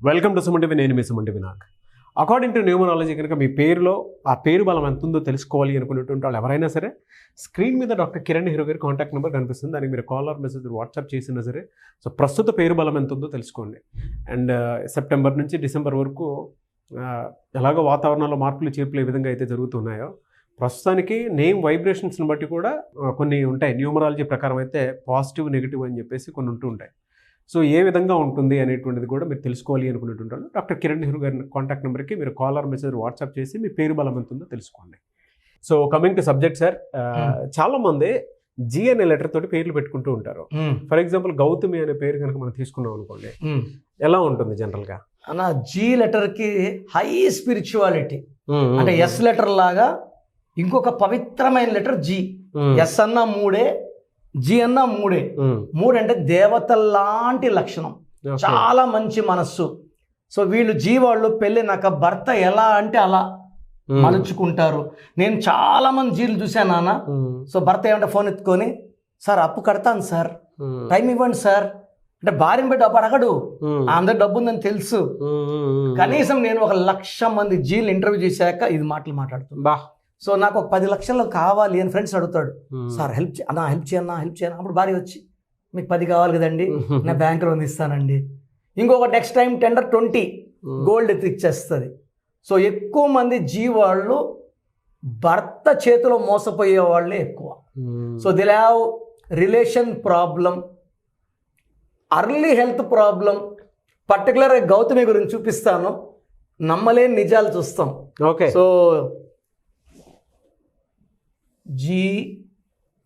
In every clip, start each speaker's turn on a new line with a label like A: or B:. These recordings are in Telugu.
A: Welcome to Suman TV. నేను మీ Suman TV Vinayak. According to numerology కనుక మీ పేరులో ఆ పేరు బలం ఎంత ఉందో తెలుసుకోవాలి అనుకునేటువంటి వాళ్ళు ఎవరైనా సరే స్క్రీన్ మీద డాక్టర్ కిరణ్ నెహ్రూ గారి కాంటాక్ట్ నెంబర్ కనిపిస్తుంది. దానికి మీరు కాల్ ఆర్ మెసేజ్ వాట్సాప్ చేసినా సరే సో ప్రస్తుత పేరు బలం ఎంత ఉందో తెలుసుకోండి. అండ్ సెప్టెంబర్ నుంచి డిసెంబర్ వరకు ఎలాగో వాతావరణంలో మార్పులు చేర్పులు ఏ విధంగా అయితే జరుగుతున్నాయో ప్రస్తుతానికి నేమ్ వైబ్రేషన్స్ని బట్టి కూడా కొన్ని ఉంటాయి. న్యూమరాలజీ ప్రకారం అయితే పాజిటివ్ నెగిటివ్ అని చెప్పేసి కొన్ని ఉంటూ ఉంటాయి. సో ఏ విధంగా ఉంటుంది అనేటువంటిది కూడా మీరు తెలుసుకోవాలి అనుకునేటువంటి డాక్టర్ కిరణ్ నెహ్రూ గారి కాంటాక్ట్ నెంబర్కి మీరు కాల్ ఆర్ మెసేజ్ వాట్సాప్ చేసి మీ పేరు బలం ఎంత ఉందో తెలుసుకోండి. So coming to subject sir, చాలామంది జీ అనే లెటర్ తోటి పేర్లు పెట్టుకుంటూ ఉంటారు. ఫర్ ఎగ్జాంపుల్ గౌతమి అనే పేరు కనుక మనం తీసుకున్నాం అనుకోండి, ఎలా ఉంటుంది జనరల్గా?
B: అన్న జీ లెటర్కి హై స్పిరిచువాలిటీ, అంటే ఎస్ లెటర్ లాగా ఇంకొక పవిత్రమైన లెటర్ జీ. ఎస్ అన్న మూడే, జీ అన్న మూడే. మూడు అంటే దేవతల్లాంటి లక్షణం, చాలా మంచి మనస్సు. సో వీళ్ళు జీ వాళ్ళు పెళ్ళినాక భర్త ఎలా అంటే అలా మలుచుకుంటారు. నేను చాలా మంది జీలు చూశాను నాన్న. సో భర్త ఏమంటే ఫోన్ ఎత్తుకొని, సార్ అప్పు కడతాను సార్, టైం ఇవ్వండి సార్ అంటే భార్యను పెట్టి డబ్బు అడగడు, అందరు డబ్బు ఉందని తెలుసు. కనీసం నేను 1,00,000 మంది జీలు ఇంటర్వ్యూ చేశాక ఇది మాటలు మాట్లాడుతున్నా. సో నాకు ఒక 10 లక్షలు కావాలి అని ఫ్రెండ్స్ అడుగుతాడు, సార్ హెల్ప్ చేయన్నా. అప్పుడు భార్య వచ్చి, మీకు 10 కావాలి కదండి, నేను బ్యాంకులో ఇస్తానండి. ఇంకొక నెక్స్ట్ టైం టెండర్ 20 గోల్డ్ ఎత్తి ఇచ్చేస్తుంది. సో ఎక్కువ మంది జీ వాళ్ళు భర్త చేతిలో మోసపోయే వాళ్ళే ఎక్కువ. So they have relation problem, early health problem. పర్టికులర్గా గౌతమి గురించి చూపిస్తాను, నమ్మలేని నిజాలు చూస్తాం.
A: Okay.
B: So GOUTHAMI.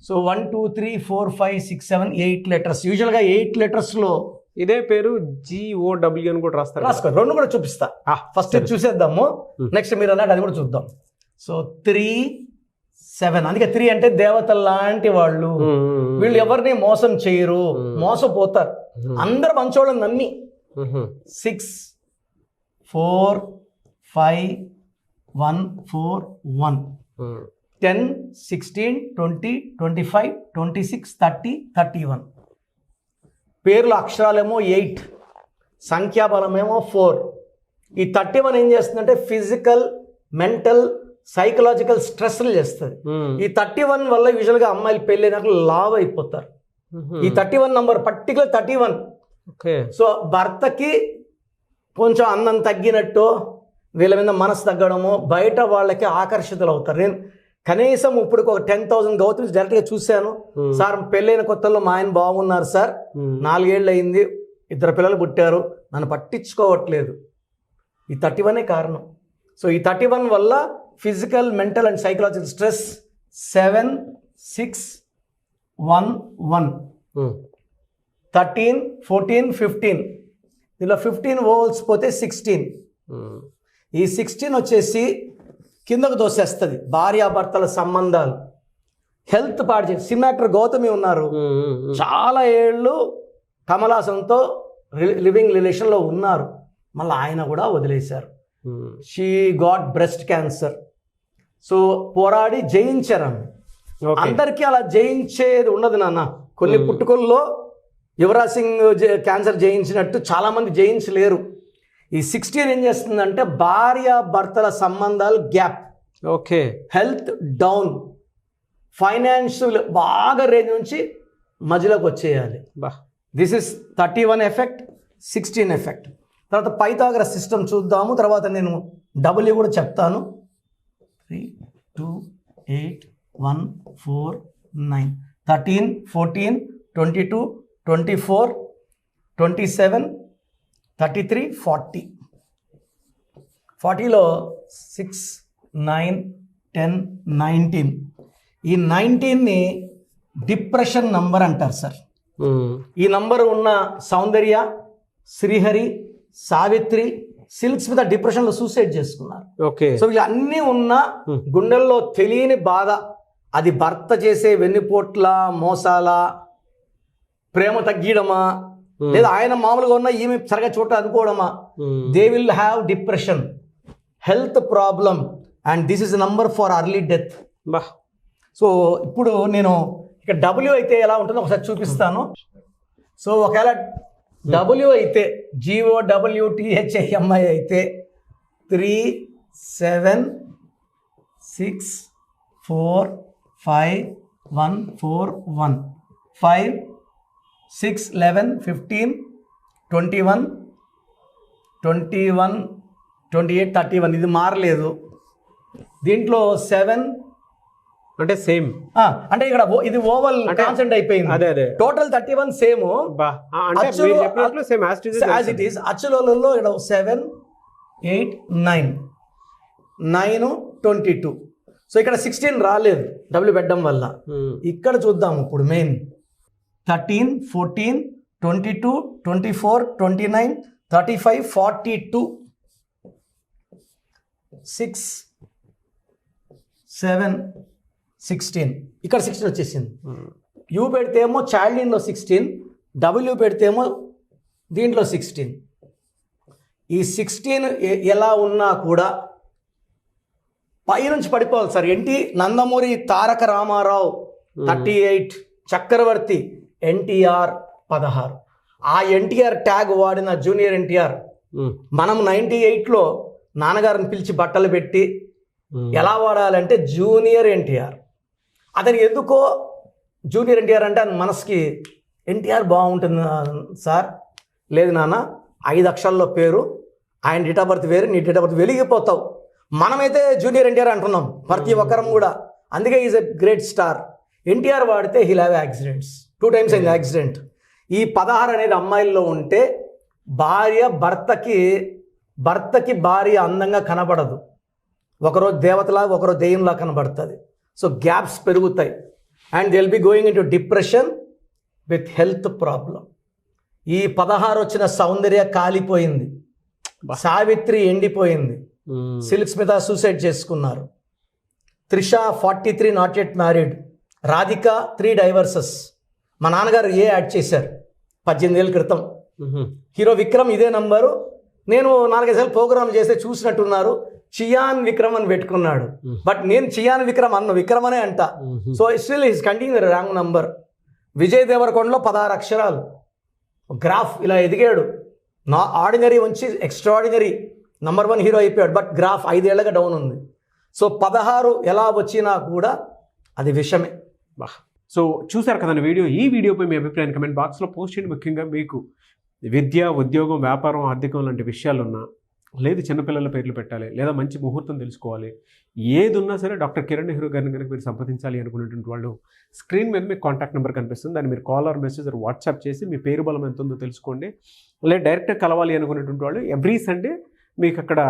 B: So 1 2 3 4 5 6 7 8 letters. యూజువల్గా 8 లెటర్స్లో
A: ఇదే పేరు GOW అని కూడా రాస్తారు.
B: రాసుకో, 2 కూడా చూపిస్తా. ఫస్ట్ చూసేద్దాము, నెక్స్ట్ మీరు అన్నట్టు అది కూడా చూద్దాం. సో 3 7, అందుకే 3 అంటే దేవతల లాంటి వాళ్ళు. వీళ్ళు ఎవరిని మోసం చేయరు, మోసపోతారు, అందరు మంచోళ్ళని నమ్మి. 6 4 5 1 4 1 10 16 20 25 26 30 31. పేర్లు అక్షరాలేమో 8, సంఖ్యాబలమేమో 4. ఈ 31 ఏం చేస్తుందంటే ఫిజికల్, మెంటల్, సైకలాజికల్ స్ట్రెస్లు చేస్తుంది. ఈ 31 వల్ల యూజువల్గా అమ్మాయిలు పెళ్ళైనాక లావ్ అయిపోతారు. ఈ 31 నంబర్ పర్టికులర్ 31. సో భర్తకి కొంచెం అందం తగ్గినట్టు, వీళ్ళ మీద మనసు తగ్గడము, బయట వాళ్ళకి ఆకర్షితులు అవుతారు. నేను కనీసం ఇప్పుడు ఒక 10,000 గౌతమ్స్ డైరెక్ట్గా చూశాను. సార్ పెళ్ళైన కొత్తలో మా ఆయన బాగున్నారు సార్, 4 ఏళ్ళు అయింది, 2 పిల్లలు పుట్టారు, నన్ను పట్టించుకోవట్లేదు. ఈ 31 కారణం. సో ఈ 31 వల్ల physical, mental and psychological stress. 7 6 1 1 13 14 15. దీనిలో 15 ఓవల్స్ పోతే 16. ఈ 16 వచ్చేసి కిందకు దోసేస్తుంది భార్యాభర్తల సంబంధాలు, హెల్త్ పాడు చేసి. సినిమా యాక్టర్ గౌతమి ఉన్నారు, చాలా ఏళ్ళు కమలాసన్తో లివింగ్ రిలేషన్లో ఉన్నారు, మళ్ళీ ఆయన కూడా వదిలేశారు. She got breast cancer. So పోరాడి జయించారు. అందరికీ అలా జయించేది ఉండదు నాన్న. కొన్ని పుట్టుకల్లో యువరాజ్ సింగ్ క్యాన్సర్ జయించినట్టు చాలామంది జయించలేరు. ఈ 16 ఏం చేస్తుందంటే భార్య భర్తల సంబంధాలు gap,
A: okay,
B: health down, financial బాగా రేంజ్ నుంచి మధ్యలోకి వచ్చేయాలి. This is 31 effect, 16 effect. తర్వాత పైథాగరస్ సిస్టమ్ చూద్దాము, తర్వాత నేను డబ్ల్యూ కూడా చెప్తాను. 3 2 8 1 4 9 13 14 22 24 27 33 40. 40లో 6 9 10 19. ఈ 19ని డిప్రెషన్ నంబర్ అంటారు సార్. ఈ నంబర్ ఉన్న సౌందర్య, శ్రీహరి, సావిత్రి, సిల్క్స్ మీద డిప్రెషన్లో సూసైడ్ చేసుకున్నారు.
A: ఓకే. సో
B: ఇవి అన్నీ ఉన్న గుండెల్లో తెలియని బాధ, అది భర్త చేసే వెన్నుపోట్ల, మోసాల, ప్రేమ తగ్గడమా, లేదా ఆయన మామూలుగా ఉన్న ఈమె సరిగా చోట అనుకోవడమా, they will have depression, health problem, and this is number for early death. So ఇప్పుడు నేను ఇక డబ్ల్యూ అయితే ఎలా ఉంటుందో ఒకసారి చూపిస్తాను. సో ఒకవేళ డబ్ల్యూ అయితే GOWTHAMI అయితే 3 7 6 4 5 1 4 1 5 6 11 15 21 21 28 31 ఇది మారలేదు. దీంట్లో 7
A: అంటే సేమ్
B: అంటే ఇక్కడ ఇది ఓవల్ కాన్సెంట్ అయిపోయింది.
A: అదే
B: total 31 same
A: same
B: as it is. అచ్చులలో ఇక్కడ 7 8 9 9 22. సో ఇక్కడ 16 రాలేదు డబ్ల్యూ పెట్టడం వల్ల. ఇక్కడ చూద్దాం ఇప్పుడు మెయిన్ 13 14 22 24 29 35 42 6 7 16. ఇక్కడ 16 వచ్చేసింది. యూ పెడితేమో చైల్డ్లో 16, డబ్ల్యూ పెడితేమో దీంట్లో 16. ఈ 16 ఎలా ఉన్నా కూడా పైనుంచి పడిపోవాలి సార్. నందమూరి తారక రామారావు 38, చక్రవర్తి ఎన్టీఆర్ 16. ఆ ఎన్టీఆర్ ట్యాగ్ వాడిన జూనియర్ ఎన్టీఆర్. మనం 98లో నాన్నగారిని పిలిచి బట్టలు పెట్టి ఎలా వాడాలంటే జూనియర్ ఎన్టీఆర్. అతను ఎందుకో జూనియర్ ఎన్టీఆర్ అంటే మనసుకి ఎన్టీఆర్ బాగుంటుంది సార్. లేదు నాన్న, 5 అక్షరాల్లో పేరు, ఆయన డేట్ ఆఫ్ బర్త్ వేరు, నీ డేట్ ఆఫ్ బర్త్ వెలిగిపోతావు. మనమైతే జూనియర్ ఎన్టీఆర్ అంటున్నాం ప్రతి ఒక్కరం కూడా. అందుకే is a great star. NTR వాడితే హీల్ హ్యావ్ యాక్సిడెంట్స్. 2 times అయింది యాక్సిడెంట్. ఈ 16 అనేది అమ్మాయిల్లో ఉంటే భర్తకి భార్య అందంగా కనబడదు. ఒకరోజు దేవతలా ఒకరోజు దెయ్యంలా కనబడుతుంది. సో గ్యాప్స్ పెరుగుతాయి and they will be going in to depression with health problem. ఈ 16 వచ్చిన సౌందర్య కాలిపోయింది, సావిత్రి ఎండిపోయింది, సిల్క్ స్మిత సూసైడ్ చేసుకున్నారు, Trisha 43 not yet married, Radhika 3 divorces. మా నాన్నగారు యాడ్ చేశారు 18 ఏళ్ళ క్రితం. హీరో విక్రమ్ ఇదే నంబరు. నేను 4-5 సార్లు ప్రోగ్రామ్ చేస్తే చూసినట్టున్నారు. చియాన్ విక్రమ్ అని పెట్టుకున్నాడు. బట్ నేను చియాన్ విక్రమ్ విక్రమ్ అనే అంట. So still is continue wrong number. Vijay దేవరకొండలో 16 అక్షరాలు. గ్రాఫ్ ఇలా ఎదిగాడు. ఆర్డినరీ నుంచి ఎక్స్ట్రాడినరీ నంబర్ 1 హీరో అయిపోయాడు. బట్ గ్రాఫ్ 5 ఏళ్ళగా డౌన్ ఉంది. సో 16 ఎలా వచ్చినా కూడా అది విషమే.
A: సో చూసారు కదండి వీడియో. ఈ వీడియోపై మీ అభిప్రాయాన్ని కమెంట్ బాక్స్లో పోస్ట్ చేయండి. ముఖ్యంగా మీకు విద్య, ఉద్యోగం, వ్యాపారం, ఆర్థికం లాంటి విషయాలున్నా, లేదు చిన్నపిల్లల పేర్లు పెట్టాలి, లేదా మంచి ముహూర్తం తెలుసుకోవాలి, ఏది ఉన్నా సరే డాక్టర్ కిరణ్ నెహ్రూ గారిని కనుక మీరు సంప్రదించాలి అనుకునేటువంటి వాళ్ళు స్క్రీన్ మీద మీకు కాంటాక్ట్ నెంబర్ కనిపిస్తుంది. దాన్ని మీరు కాల్ ఆర్ మెసేజ్ వాట్సాప్ చేసి మీ పేరు బలం ఎంత ఉందో తెలుసుకోండి. లేదా డైరెక్ట్గా కలవాలి అనుకునేటువంటి వాళ్ళు ఎవ్రీ సండే మీకు అక్కడ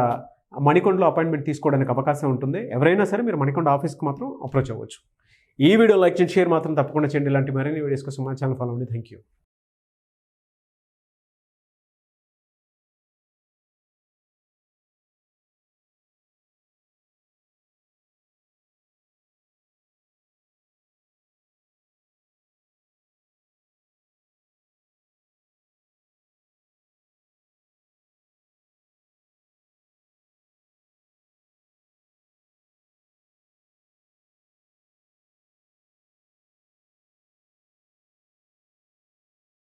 A: మణికొండలో అపాయింట్మెంట్ తీసుకోవడానికి అవకాశం ఉంటుంది. ఎవరైనా సరే మీరు మణికొండ ఆఫీస్కి మాత్రం అప్రోచ్ అవ్వచ్చు. ఈ వీడియో లైక్ చేయండి, షేర్ మాత్రం తప్పకుండా చేయండి. ఇలాంటి మరిన్ని వీడియోస్ కోసం మా ఛానల్ ఫాలో అవ్వండి. Thank you.